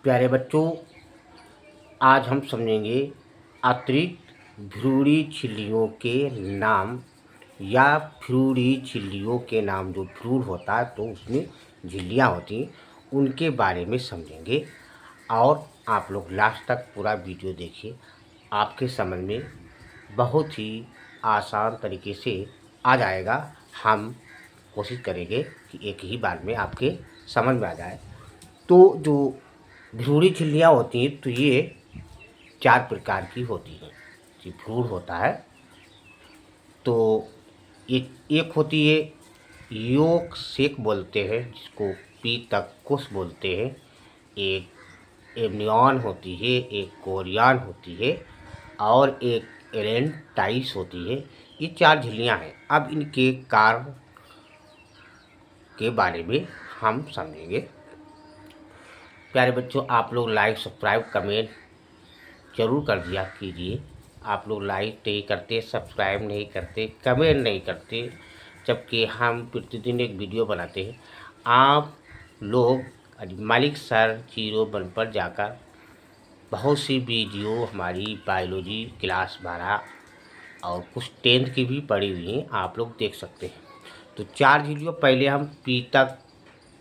प्यारे बच्चों, आज हम समझेंगे अतिरिक्त भ्रूणी झिल्लियों के नाम या भ्रूणी झिल्लियों के नाम। जो भ्रूण होता है तो उसमें झिल्लियाँ होती हैं, उनके बारे में समझेंगे। और आप लोग लास्ट तक पूरा वीडियो देखिए, आपके समझ में बहुत ही आसान तरीके से आ जाएगा। हम कोशिश करेंगे कि एक ही बार में आपके समझ में आ जाए। तो जो भ्रूणी झिल्लियाँ होती हैं तो ये 4 प्रकार की होती हैं। जो भ्रूण होता है तो एक होती है योक सेक बोलते हैं, जिसको पीतक कोष बोलते हैं। एक एमनियन होती है, एक कोरियन होती है और एक एलेंटाइस होती है। ये 4 झिल्लियाँ हैं। अब इनके कार्य के बारे में हम समझेंगे। प्यारे बच्चों, आप लोग लाइक सब्सक्राइब कमेंट ज़रूर कर दिया कीजिए। आप लोग लाइक नहीं करते, सब्सक्राइब नहीं करते, कमेंट नहीं करते, जबकि हम प्रतिदिन एक वीडियो बनाते हैं। आप लोग मालिक सर 01 पर जाकर बहुत सी वीडियो हमारी बायोलॉजी क्लास 12 और कुछ 10th की भी पड़ी हुई हैं, आप लोग देख सकते हैं। तो 4 झिल्लियों, पहले हम पीतक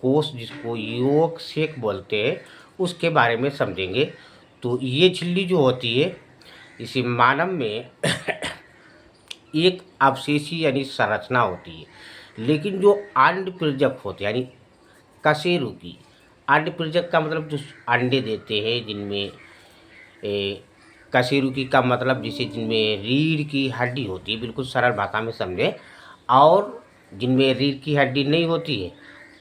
कोष जिसको योक सेक बोलते हैं उसके बारे में समझेंगे। तो ये झिल्ली जो होती है, इसी मानव में एक अवशेषी यानी संरचना होती है। लेकिन जो अंडप्रेरक होते हैं यानी कशेरुकी, अंडप्रेरक का मतलब जो अंडे देते हैं, जिनमें कशेरुकी का मतलब जैसे जिनमें रीढ़ की हड्डी होती है, बिल्कुल सरल भाषा में समझें, और जिनमें रीढ़ की हड्डी नहीं होती है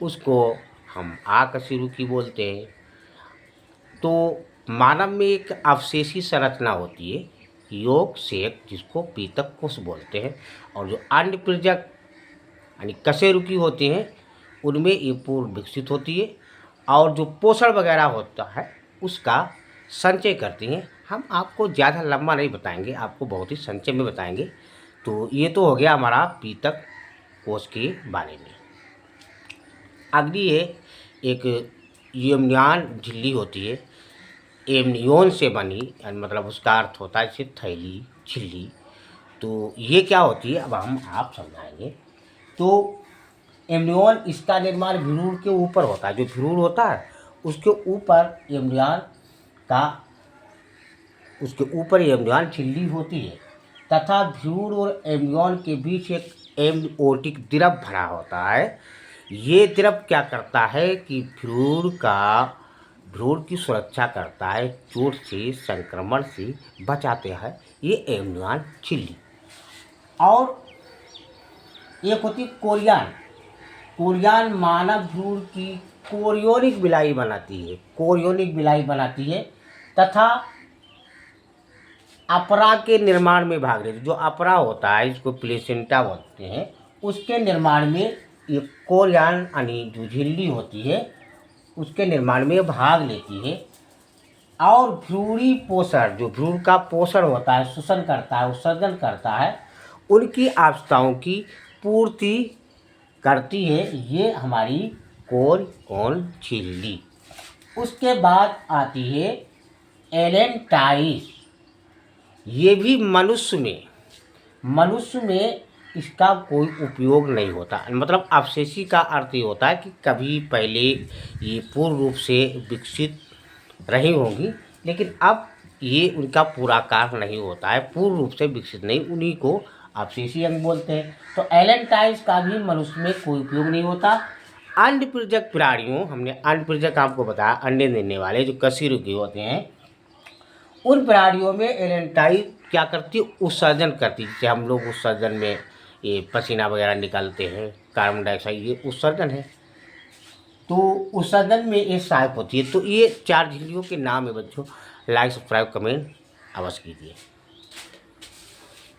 उसको हम अकशेरुकी बोलते हैं। तो मानव में एक अवशेषी संरचना होती है योक सेक, जिसको पीतक कोष बोलते हैं। और जो अंडप्रेरक यानी कशेरुकी होते हैं उनमें ये पूर्ण विकसित होती है और जो पोषण वगैरह होता है उसका संचय करती हैं। हम आपको ज़्यादा लंबा नहीं बताएंगे, आपको बहुत ही संचय में बताएंगे। तो ये तो हो गया हमारा पीतक कोष के बारे में। अगली है एक एमनियन झिल्ली होती है, एमनियोन से बनी, मतलब उसका अर्थ होता है जैसे थैली झिल्ली। तो ये क्या होती है अब हम आप समझाएंगे। तो एमनियोन, इसका निर्माण भ्रूण के ऊपर होता है। जो भ्रूण होता है उसके ऊपर एमनियन का, उसके ऊपर एमनियन झिल्ली होती है तथा भ्रूण और एमनियन के बीच एक एमनियोटिक द्रव भरा होता है। ये द्रव क्या करता है कि भ्रूण की सुरक्षा करता है, चोट से संक्रमण से बचाते हैं ये एमनियन झिल्ली। और एक होती है कोरियन। कोरियन मानव भ्रूण की कोरियोनिक बिलाई बनाती है, कोरियोनिक बिलाई बनाती है तथा अपरा के निर्माण में भाग लेती है। जो अपरा होता है, इसको प्लेसेंटा बोलते हैं, उसके निर्माण में ये कोरियन यानी जो झिल्ली होती है उसके निर्माण में भाग लेती है। और भ्रूणी पोषण, जो भ्रूण का पोषण होता है, शोषण करता है, उत्सर्जन करता है, उनकी आवश्यकताओं की पूर्ति करती है ये हमारी कोरियन झिल्ली। उसके बाद आती है एलेंटाइस। ये भी मनुष्य में इसका कोई उपयोग नहीं होता। मतलब अवशेषी का अर्थ ये होता है कि कभी पहले ये पूर्ण रूप से विकसित रही होंगी, लेकिन अब ये उनका पूरा कार्य नहीं होता है, पूर्ण रूप से विकसित नहीं, उन्हीं को अवशेषी अंग बोलते हैं। तो एलेंटाइस का भी मनुष्य में कोई उपयोग नहीं होता। अंडप्रेरक प्राणियों, हमने अंडप्रेरक आपको बताया, अंडे देने वाले जो कशेरुकी होते हैं, उन प्राणियों में एलेंटाइस क्या करती है, उत्सर्जन करती है। जैसे हम लोग उत्सर्जन में ये पसीना वगैरह निकालते हैं, कार्बन डाइऑक्साइड, ये उत्सर्जन है। तो उत्सर्जन में ये सहायक होती है। तो ये 4 झिल्लियों के नाम है बच्चों। लाइक सब्सक्राइब कमेंट अवश्य कीजिए।